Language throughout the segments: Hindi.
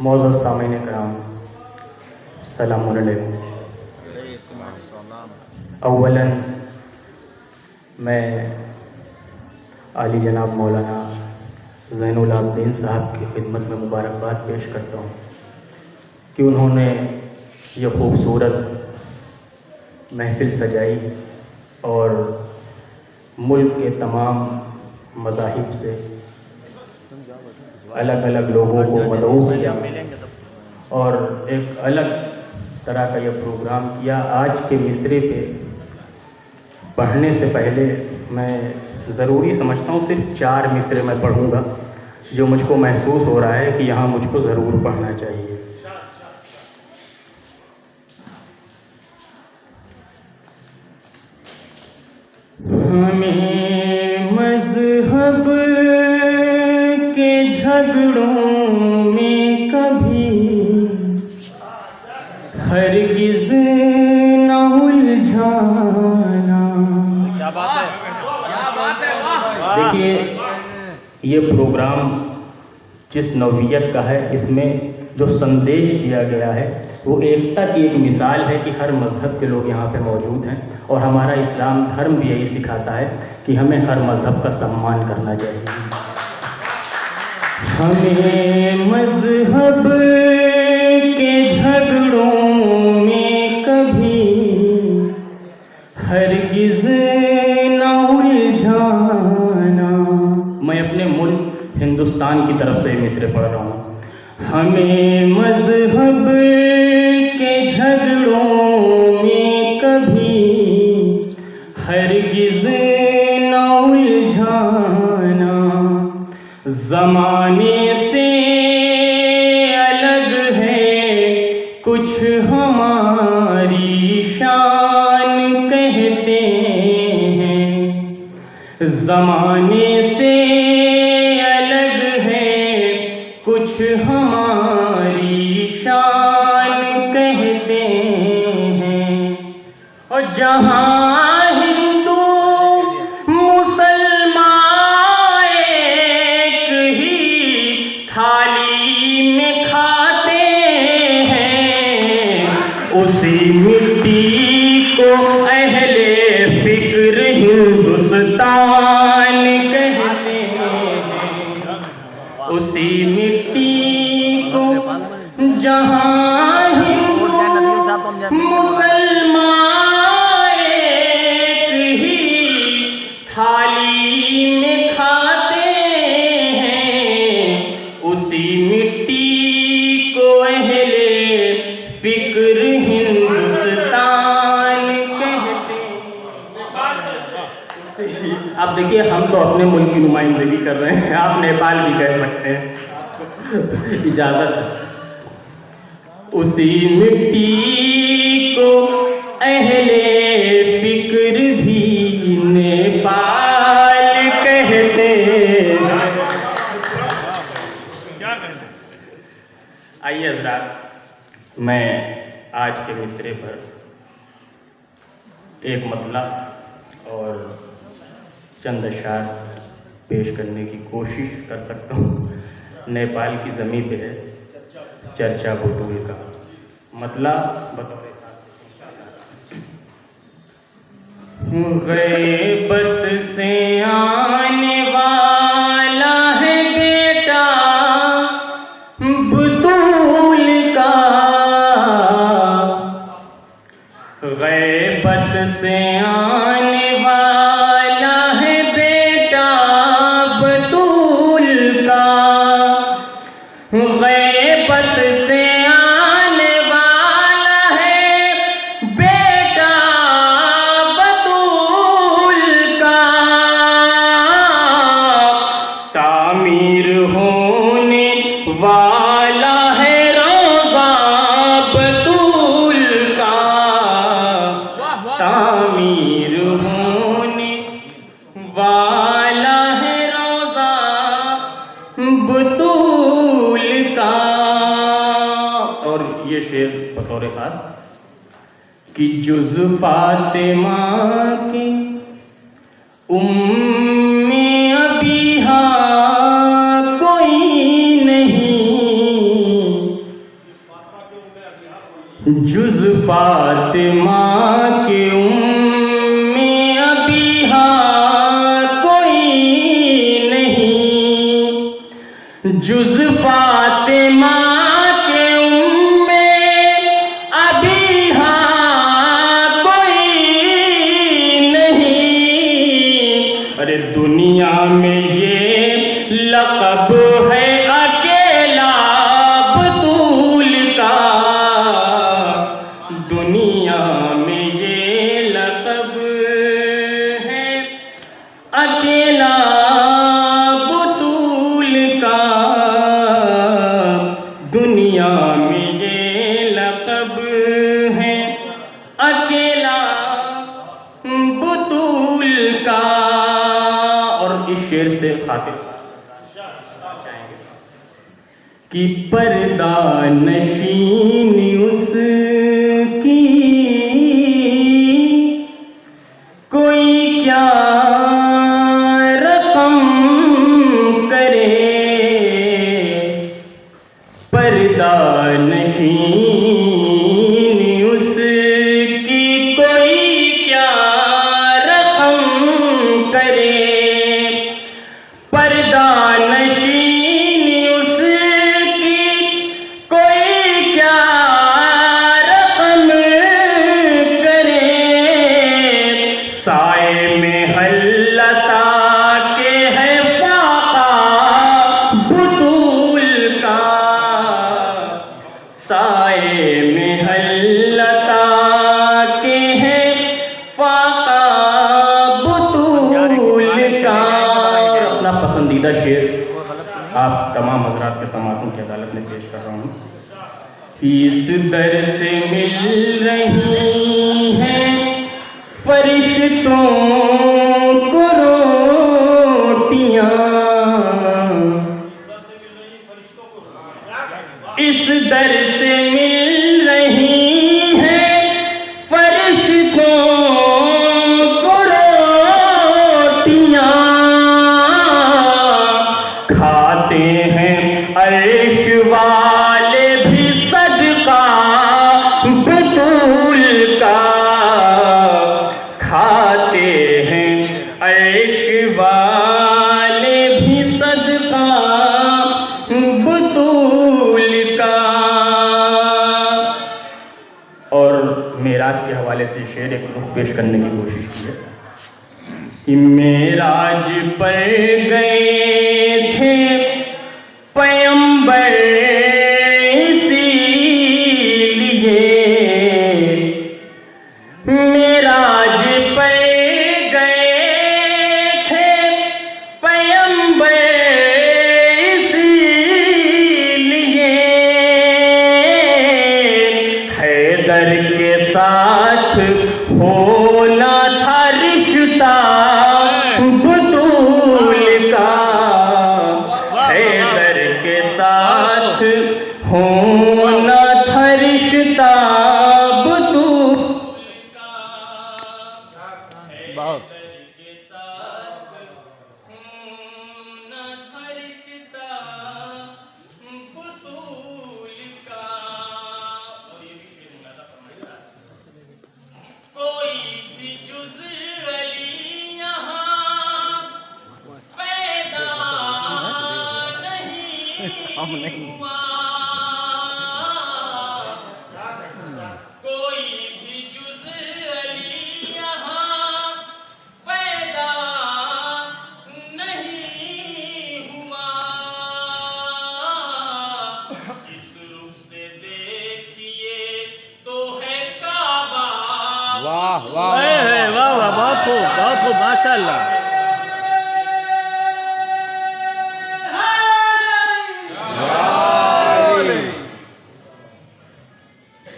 मौजूद सामीन कराम सलाम अलैकुम। अव्वलन मैं आली जनाब मौलाना ज़ैनुल आबदीन साहब की खिदमत में मुबारकबाद पेश करता हूँ कि उन्होंने ये खूबसूरत महफिल सजाई और मुल्क के तमाम मज़ाहिब से अलग अलग लोगों को मदऊ किया और एक अलग तरह का यह प्रोग्राम किया। आज के मिसरे पे पढ़ने से पहले मैं ज़रूरी समझता हूँ सिर्फ 4 मिसरे मैं पढ़ूँगा जो मुझको महसूस हो रहा है कि यहाँ मुझको ज़रूर पढ़ना चाहिए। हमें मज़हब के झगड़ों में कभी हरगिज़ न उलझाना। क्या बात है, क्या बात है। देखिए, ये प्रोग्राम जिस नौइयत का है, इसमें जो संदेश दिया गया है वो एकता की एक मिसाल है कि हर मज़हब के लोग यहाँ पे मौजूद हैं और हमारा इस्लाम धर्म भी यही सिखाता है कि हमें हर मज़हब का सम्मान करना चाहिए। हमें मज़हब के झगड़ों में कभी हरगिज़ न उलझाना। मैं अपने मुल्क हिंदुस्तान की तरफ से मिसरे पढ़ रहा हूँ। हमें मज़हब के झगड़ों में कभी हरगिज़ न उलझाना। ज़माने से अलग है कुछ हमारी शान कहते हैं। ज़माने से अलग है कुछ हमारी शान कहते हैं। और जहाँ हिंदू मुसलमान एक ही थाली में खाते हैं, उसी मिट्टी को अहले फिक्र हिंदुस्तान कहते हैं। उसी मिट्टी को जहाँ हिंदू मुसलमान एक ही थाली में खाते हैं, उसी मिट्टी को अहले फिक्र हिंदुस्तान कहते हैं। अब देखिए, हम तो अपने मुल्क की नुमाइंदगी कर रहे हैं, आप नेपाल भी कह सकते हैं, इजाज़त है। उसी मिट्टी को अहले फिक्र भी नेपाल कहते हैं। आइए हज़रात, मैं आज के मिसरे पर एक मतला और चंद अशार पेश करने की कोशिश कर सकता हूँ। नेपाल की ज़मीन पे है चर्चा बटूल का मतला बतौर गैबत से आने वाला है बेटा बतूल का। गैबत से आने वाला है बेटा बतूल का। गैबत से आने वाला है बेटा बतूल का। तामीर होने वाला है रोज़ा बतूल का। तामीर होने वाला है रोज़ा बतूल का। और ये शेर बतौर खास कि जुज़ फातिमा की उम्मे अबीहा कोई नहीं, जुज़ फातिमा के में अभी कोई नहीं, जुज़ फातिमा के में अभी कोई नहीं। अरे दुनिया में ये लक़ब है अकेला बतूल का, दुनिया में ये लक़ब है अकेला बतूल का, दुनिया में ये लक़ब है अकेला बतूल का। और इस शेर से खातिर कि पर्दा नशीन उसकी कोई क्या रकम करे, पर्दा नशीन उसकी कोई क्या रकम करे, पर्दा नशीन उसकी कोई क्या रकम करे, साए में हल्लता के है फाका बतूल का, साए में हल्लता के है फाका बतूल का। अपना पसंदीदा शेर आप तमाम हजरात के समातों की अदालत में पेश कर रहा हूँ। इस दर से मिल रही हैं फरिश्तों को रोटियां, इस दर से मिल रही हैं फरिश्तों को रोटियां, खाते हैं अर्श वाले भी सदका बतूल का, खाते हैं अर्श वाले भी सदका बतूल का। और मेराज के हवाले से शेर एक रुख पेश करने की कोशिश की है कि मेराज पर गए थे पैगंबर इसीलिए, मेराज पर गए थे पैगंबर इसीलिए, हैदर के साथ होना था रिश्ता बतूल का, हैदर के साथ होना था रिश्ता बतूल का, बहुत हैदर के साथ होना था रिश्ता बतूल का। और ये भी शेर मुलादा फरमाया, कोई भी जुज़ अली यहाँ पैदा नहीं हुआ, कोई भी जुज़ अली यहाँ पैदा नहीं हुआ, इस रुख से देखिए तो है काबा। वाह वाह वाह वाह, बहुत खूब माशाल्लाह।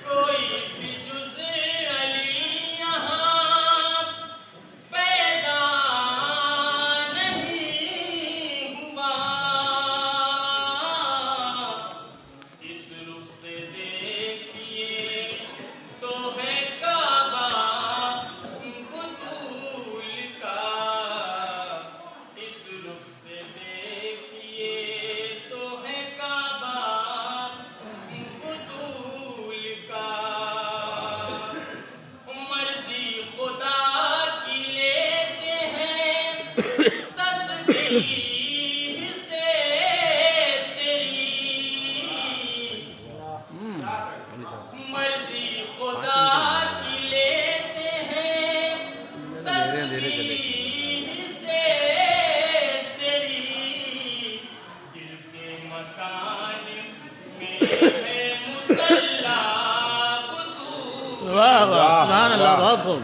कोई भी जुज़ अली यहाँ पैदा नहीं हुआ, इस रुख से देखिए तो है काबा बतूल का। तस्बीह से तेरी मर्जी खुदा की लेते हैं तस्बीह से तेरी दिल के मकान में है मुसल्ला वाह वाह सुभान अल्लाह बहुत खूब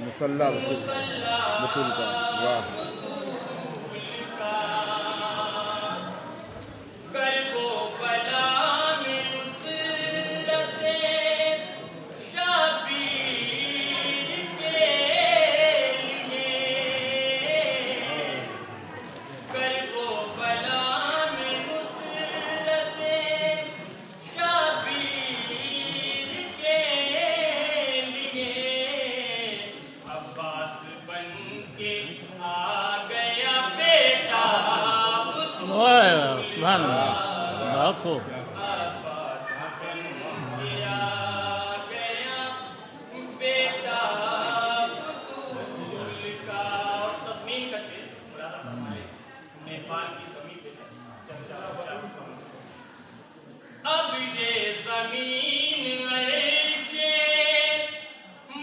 मुसल्ला बतूल का वाह करबो बला में नुसरते शबीर के लिए करबो बला में नुसरते शबीर के लिए अब्बास बन के आ गया बेटा वाह सुभान अल्लाह बहुत खूब अब्बास बन के आ गया बेटा बुतूल का तस्मीन का शेर नेपाल की जमीन पे चर्चा अब ये जमीन अर्शे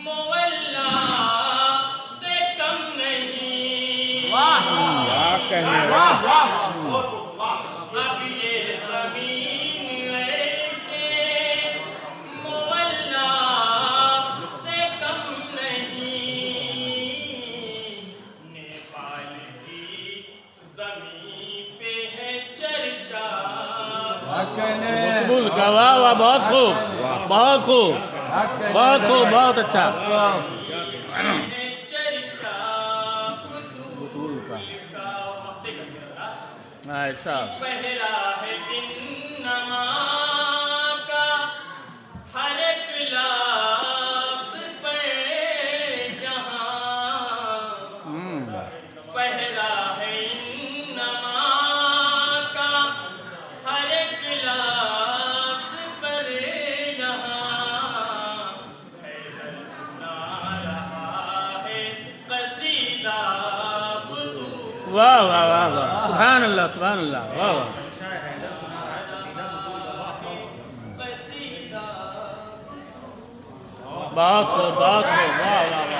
मुअल्ला से कम नहीं क्या कहने अब ये जमीन ऐसे मुअल्ला से कम नहीं नेपाल की जमीन पे है चर्चा मकबूल का वाह वाह बहुत खूब बहुत खूब बहुत खूब बहुत अच्छा है चर्चा बतूल का का हफ्ते का शेर था ऐसा पहरा है इन नमा का हर एक लफ्ज़ पे जहाँ पहरा है इन नमा का हर एक लफ्ज़ पर जहाँ हैदर सुना रहा है कसीदा बुतूल वाह वाह वाह वाह सुभान अल्लाह वाह वाह बहुत खूब वाह वाह